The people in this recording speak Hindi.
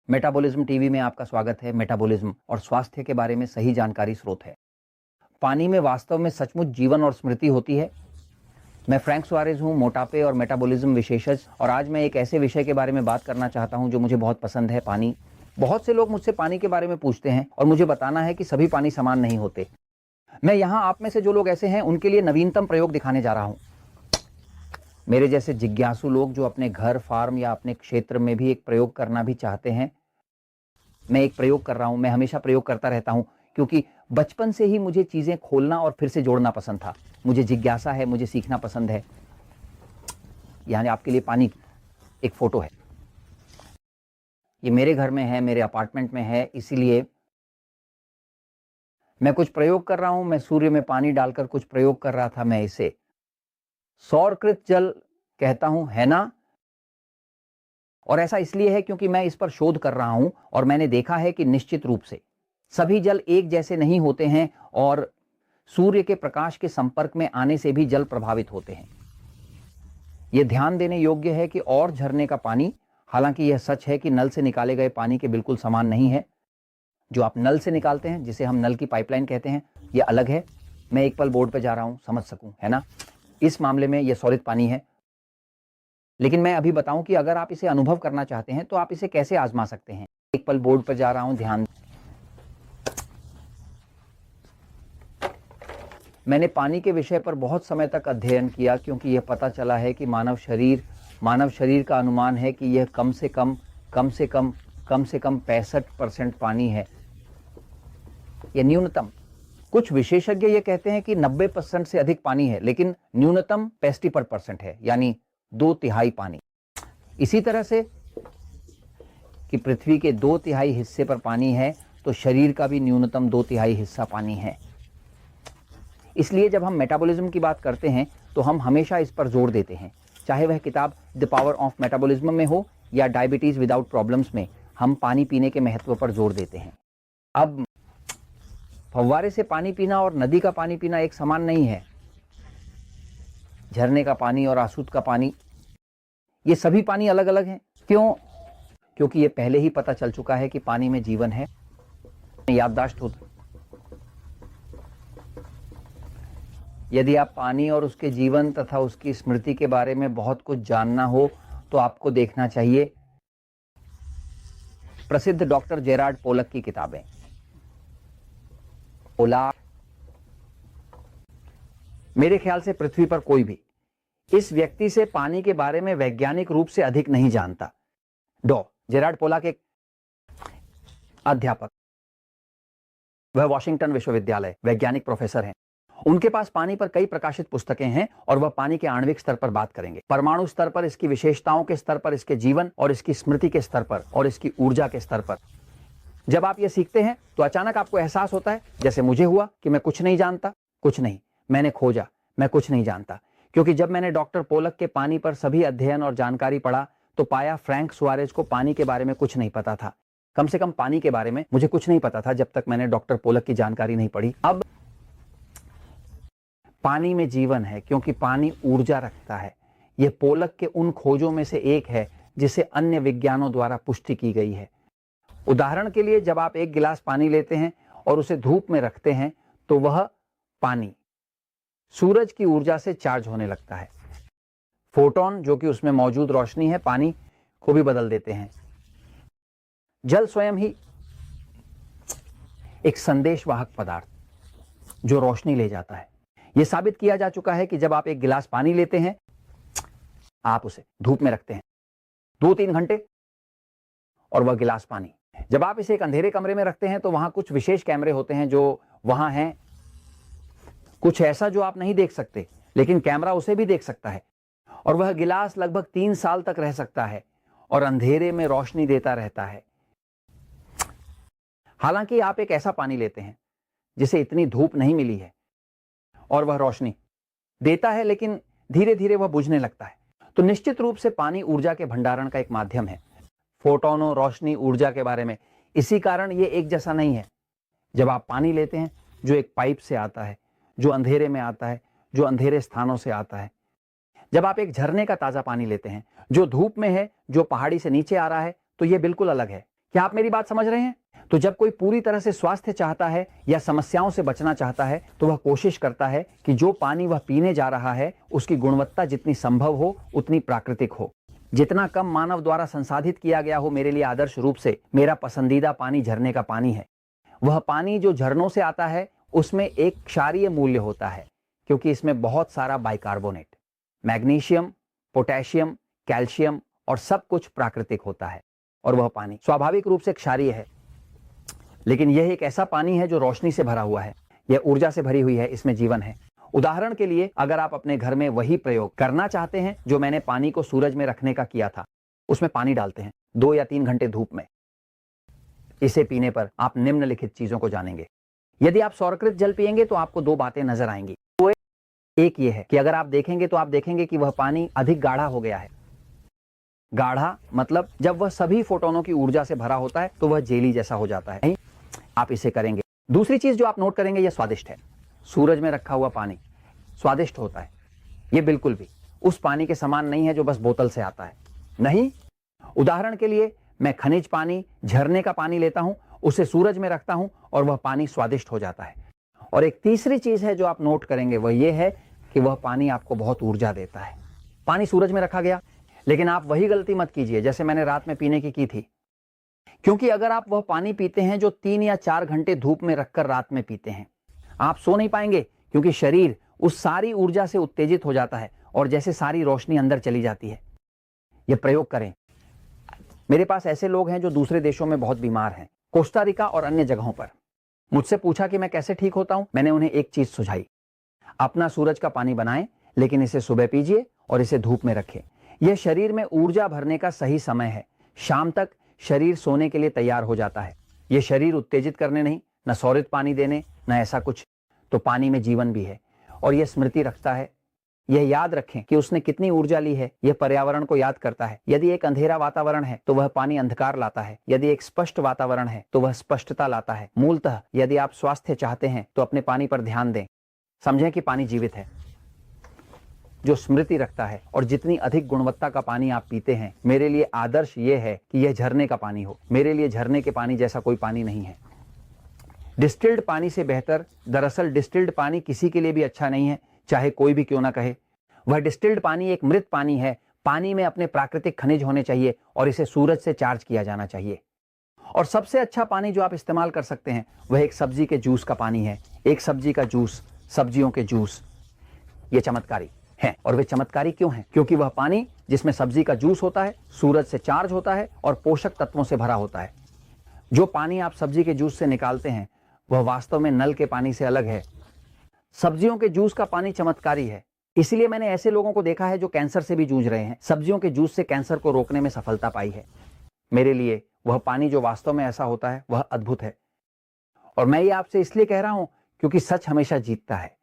मेटाबॉलिज्म टीवी में आपका स्वागत है। मेटाबॉलिज्म और स्वास्थ्य के बारे में सही जानकारी स्रोत है। पानी में वास्तव में सचमुच जीवन और स्मृति होती है। मैं फ्रैंक सुआरेज हूँ, मोटापे और मेटाबॉलिज्म विशेषज्ञ, और आज मैं एक ऐसे विषय के बारे में बात करना चाहता हूँ जो मुझे बहुत पसंद है, पानी। बहुत से लोग मुझसे पानी के बारे में पूछते हैं और मुझे बताना है कि सभी पानी समान नहीं होते। मैं यहाँ आप में से जो लोग ऐसे हैं उनके लिए नवीनतम प्रयोग दिखाने जा रहा हूँ। मेरे जैसे जिज्ञासु लोग जो अपने घर, फार्म या अपने क्षेत्र में भी एक प्रयोग करना भी चाहते हैं, मैं एक प्रयोग कर रहा हूं। मैं हमेशा प्रयोग करता रहता हूं क्योंकि बचपन से ही मुझे चीजें खोलना और फिर से जोड़ना पसंद था। मुझे जिज्ञासा है, मुझे सीखना पसंद है। यानी आपके लिए पानी एक फोटो है। ये मेरे घर में है, मेरे अपार्टमेंट में है, इसीलिए मैं कुछ प्रयोग कर रहा हूं। मैं सूर्य में पानी डालकर कुछ प्रयोग कर रहा था। मैं इसे सौरकृत जल कहता हूं, है ना? और ऐसा इसलिए है क्योंकि मैं इस पर शोध कर रहा हूं और मैंने देखा है कि निश्चित रूप से सभी जल एक जैसे नहीं होते हैं और सूर्य के प्रकाश के संपर्क में आने से भी जल प्रभावित होते हैं। यह ध्यान देने योग्य है कि और झरने का पानी, हालांकि यह सच है कि नल से निकाले गए पानी के बिल्कुल समान नहीं है। जो आप नल से निकालते हैं, जिसे हम नल की पाइपलाइन कहते हैं, यह अलग है। मैं एक पल बोर्ड पर जा रहा हूं, समझ सकूं, है ना? इस मामले में यह सॉलिड पानी है। लेकिन मैं अभी बताऊं कि अगर आप इसे अनुभव करना चाहते हैं तो आप इसे कैसे आजमा सकते हैं। एक पल बोर्ड पर जा रहा हूं, ध्यान। मैंने पानी के विषय पर बहुत समय तक अध्ययन किया क्योंकि यह पता चला है कि मानव शरीर का अनुमान है कि यह कम से कम 65% पानी है। यह न्यूनतम। कुछ विशेषज्ञ ये कहते हैं कि 90% से अधिक पानी है, लेकिन न्यूनतम 65% है, यानी 2/3 पानी। इसी तरह से कि पृथ्वी के 2/3 हिस्से पर पानी है, तो शरीर का भी न्यूनतम 2/3 हिस्सा पानी है। इसलिए जब हम मेटाबॉलिज्म की बात करते हैं तो हम हमेशा इस पर जोर देते हैं, चाहे वह किताब द पावर ऑफ मेटाबॉलिज्म में हो या डायबिटीज विदाउट प्रॉब्लम्स में, हम पानी पीने के महत्व पर जोर देते हैं। अब फव्वारे से पानी पीना और नदी का पानी पीना एक समान नहीं है। झरने का पानी और आसूत का पानी, ये सभी पानी अलग अलग हैं। क्यों? क्योंकि ये पहले ही पता चल चुका है कि पानी में जीवन है। याददाश्त होता। यदि आप पानी और उसके जीवन तथा उसकी स्मृति के बारे में बहुत कुछ जानना हो तो आपको देखना चाहिए प्रसिद्ध डॉक्टर जेरार्ड पोलक की किताबें। मेरे ख्याल से पृथ्वी पर कोई भी इस व्यक्ति से पानी के बारे में वैज्ञानिक रूप से अधिक नहीं जानता। जेरार्ड पोलक एक अध्यापक, वह वॉशिंगटन विश्वविद्यालय वैज्ञानिक प्रोफेसर हैं। उनके पास पानी पर कई प्रकाशित पुस्तकें हैं और वह पानी के आणविक स्तर पर बात करेंगे, परमाणु स्तर पर, इसकी विशेषताओं के स्तर पर, इसके जीवन और इसकी स्मृति के स्तर पर और इसकी ऊर्जा के स्तर पर। जब आप ये सीखते हैं तो अचानक आपको एहसास होता है, जैसे मुझे हुआ, कि मैं कुछ नहीं जानता। कुछ नहीं, मैंने खोजा, मैं कुछ नहीं जानता। क्योंकि जब मैंने डॉक्टर पोलक के पानी पर सभी अध्ययन और जानकारी पढ़ा तो पाया फ्रैंक सुआरेज को पानी के बारे में कुछ नहीं पता था। कम से कम पानी के बारे में मुझे कुछ नहीं पता था जब तक मैंने डॉक्टर पोलक की जानकारी नहीं पढ़ी। अब पानी में जीवन है क्योंकि पानी ऊर्जा रखता है। यह पोलक के उन खोजों में से एक है जिसे अन्य विज्ञानों द्वारा पुष्टि की गई है। उदाहरण के लिए, जब आप एक गिलास पानी लेते हैं और उसे धूप में रखते हैं तो वह पानी सूरज की ऊर्जा से चार्ज होने लगता है। फोटोन, जो कि उसमें मौजूद रोशनी है, पानी को भी बदल देते हैं। जल स्वयं ही एक संदेशवाहक पदार्थ जो रोशनी ले जाता है। यह साबित किया जा चुका है कि जब आप एक गिलास पानी लेते हैं, आप उसे धूप में रखते हैं 2-3 घंटे और वह गिलास पानी, जब आप इसे एक अंधेरे कमरे में रखते हैं तो वहां कुछ विशेष कैमरे होते हैं जो वहां हैं, कुछ ऐसा जो आप नहीं देख सकते, लेकिन कैमरा उसे भी देख सकता है। और वह गिलास लगभग 3 साल तक रह सकता है और अंधेरे में रोशनी देता रहता है। हालांकि आप एक ऐसा पानी लेते हैं जिसे इतनी धूप नहीं मिली है और वह रोशनी देता है, लेकिन धीरे धीरे वह बुझने लगता है। तो निश्चित रूप से पानी ऊर्जा के भंडारण का एक माध्यम है। फोटोनों, रोशनी, ऊर्जा के बारे में इसी कारण यह एक जैसा नहीं है। जब आप पानी लेते हैं जो एक पाइप से आता है, जो अंधेरे में आता है, जो अंधेरे स्थानों से आता है, जब आप एक झरने का ताजा पानी लेते हैं जो धूप में है, जो पहाड़ी से नीचे आ रहा है, तो यह बिल्कुल अलग है। क्या आप मेरी बात समझ रहे हैं? तो जब कोई पूरी तरह से स्वास्थ्य चाहता है या समस्याओं से बचना चाहता है तो वह कोशिश करता है कि जो पानी वह पीने जा रहा है उसकी गुणवत्ता जितनी संभव हो उतनी प्राकृतिक हो, जितना कम मानव द्वारा संसाधित किया गया हो। मेरे लिए आदर्श रूप से मेरा पसंदीदा पानी झरने का पानी है। वह पानी जो झरनों से आता है उसमें एक क्षारीय मूल्य होता है क्योंकि इसमें बहुत सारा बाइकार्बोनेट, मैग्नीशियम, पोटेशियम, कैल्शियम और सब कुछ प्राकृतिक होता है। और वह पानी स्वाभाविक रूप से क्षारीय है, लेकिन यह एक ऐसा पानी है जो रोशनी से भरा हुआ है, यह ऊर्जा से भरी हुई है, इसमें जीवन है। उदाहरण के लिए अगर आप अपने घर में वही प्रयोग करना चाहते हैं जो मैंने पानी को सूरज में रखने का किया था, उसमें पानी डालते हैं 2 या 3 घंटे धूप में, इसे पीने पर आप निम्नलिखित चीजों को जानेंगे। यदि आप सौरकृत जल पिएंगे तो आपको 2 बातें नजर आएंगी। तो एक ये है कि अगर आप देखेंगे तो आप देखेंगे कि वह पानी अधिक गाढ़ा हो गया है। गाढ़ा मतलब जब वह सभी फोटोनों की ऊर्जा से भरा होता है तो वह जेली जैसा हो जाता है। आप इसे करेंगे। दूसरी चीज जो आप नोट करेंगे, यह स्वादिष्ट है। सूरज में रखा हुआ पानी स्वादिष्ट होता है। यह बिल्कुल भी उस पानी के समान नहीं है जो बस बोतल से आता है। नहीं, उदाहरण के लिए मैं खनिज पानी, झरने का पानी लेता हूं, उसे सूरज में रखता हूं और वह पानी स्वादिष्ट हो जाता है। और एक तीसरी चीज है जो आप नोट करेंगे, वह यह है कि वह पानी आपको बहुत ऊर्जा देता है। पानी सूरज में रखा गया, लेकिन आप वही गलती मत कीजिए जैसे मैंने रात में पीने की थी, क्योंकि अगर आप वह पानी पीते हैं जो 3 या 4 घंटे धूप में रखकर रात में पीते हैं, आप सो नहीं पाएंगे क्योंकि शरीर उस सारी ऊर्जा से उत्तेजित हो जाता है और जैसे सारी रोशनी अंदर चली जाती है। यह प्रयोग करें। मेरे पास ऐसे लोग हैं जो दूसरे देशों में बहुत बीमार हैं, कोस्टा रिका और अन्य जगहों पर। मुझसे पूछा कि मैं कैसे ठीक होता हूं। मैंने उन्हें एक चीज सुझाई, अपना सूरज का पानी बनाएं, लेकिन इसे सुबह पीजिए और इसे धूप में रखें। यह शरीर में ऊर्जा भरने का सही समय है। शाम तक शरीर सोने के लिए तैयार हो जाता है। यह शरीर उत्तेजित करने नहीं, न सौरित पानी देने, न ऐसा कुछ। तो पानी में जीवन भी है और यह स्मृति रखता है। यह याद रखें कि उसने कितनी ऊर्जा ली है। यह पर्यावरण को याद करता है। यदि एक अंधेरा वातावरण है तो वह पानी अंधकार लाता है। यदि एक स्पष्ट वातावरण है तो वह स्पष्टता लाता है। मूलतः यदि आप स्वास्थ्य चाहते हैं तो अपने पानी पर ध्यान दें। समझें कि पानी जीवित है, जो स्मृति रखता है। और जितनी अधिक गुणवत्ता का पानी आप पीते हैं, मेरे लिए आदर्श यह है कि यह झरने का पानी हो। मेरे लिए झरने के पानी जैसा कोई पानी नहीं है। डिस्टिल्ड पानी से बेहतर, दरअसल डिस्टिल्ड पानी किसी के लिए भी अच्छा नहीं है, चाहे कोई भी क्यों ना कहे। वह डिस्टिल्ड पानी एक मृत पानी है। पानी में अपने प्राकृतिक खनिज होने चाहिए और इसे सूरज से चार्ज किया जाना चाहिए। और सबसे अच्छा पानी जो आप इस्तेमाल कर सकते हैं वह एक सब्जी के जूस का पानी है। एक सब्जी का जूस, सब्जियों के जूस, ये चमत्कारी हैं। और वे चमत्कारी क्यों हैं? क्योंकि वह पानी जिसमें सब्जी का जूस होता है, सूरज से चार्ज होता है और पोषक तत्वों से भरा होता है। जो पानी आप सब्जी के जूस से निकालते हैं वह वास्तव में नल के पानी से अलग है। सब्जियों के जूस का पानी चमत्कारी है। इसलिए मैंने ऐसे लोगों को देखा है जो कैंसर से भी जूझ रहे हैं, सब्जियों के जूस से कैंसर को रोकने में सफलता पाई है। मेरे लिए वह पानी जो वास्तव में ऐसा होता है वह अद्भुत है। और मैं ये आपसे इसलिए कह रहा हूं क्योंकि सच हमेशा जीतता है।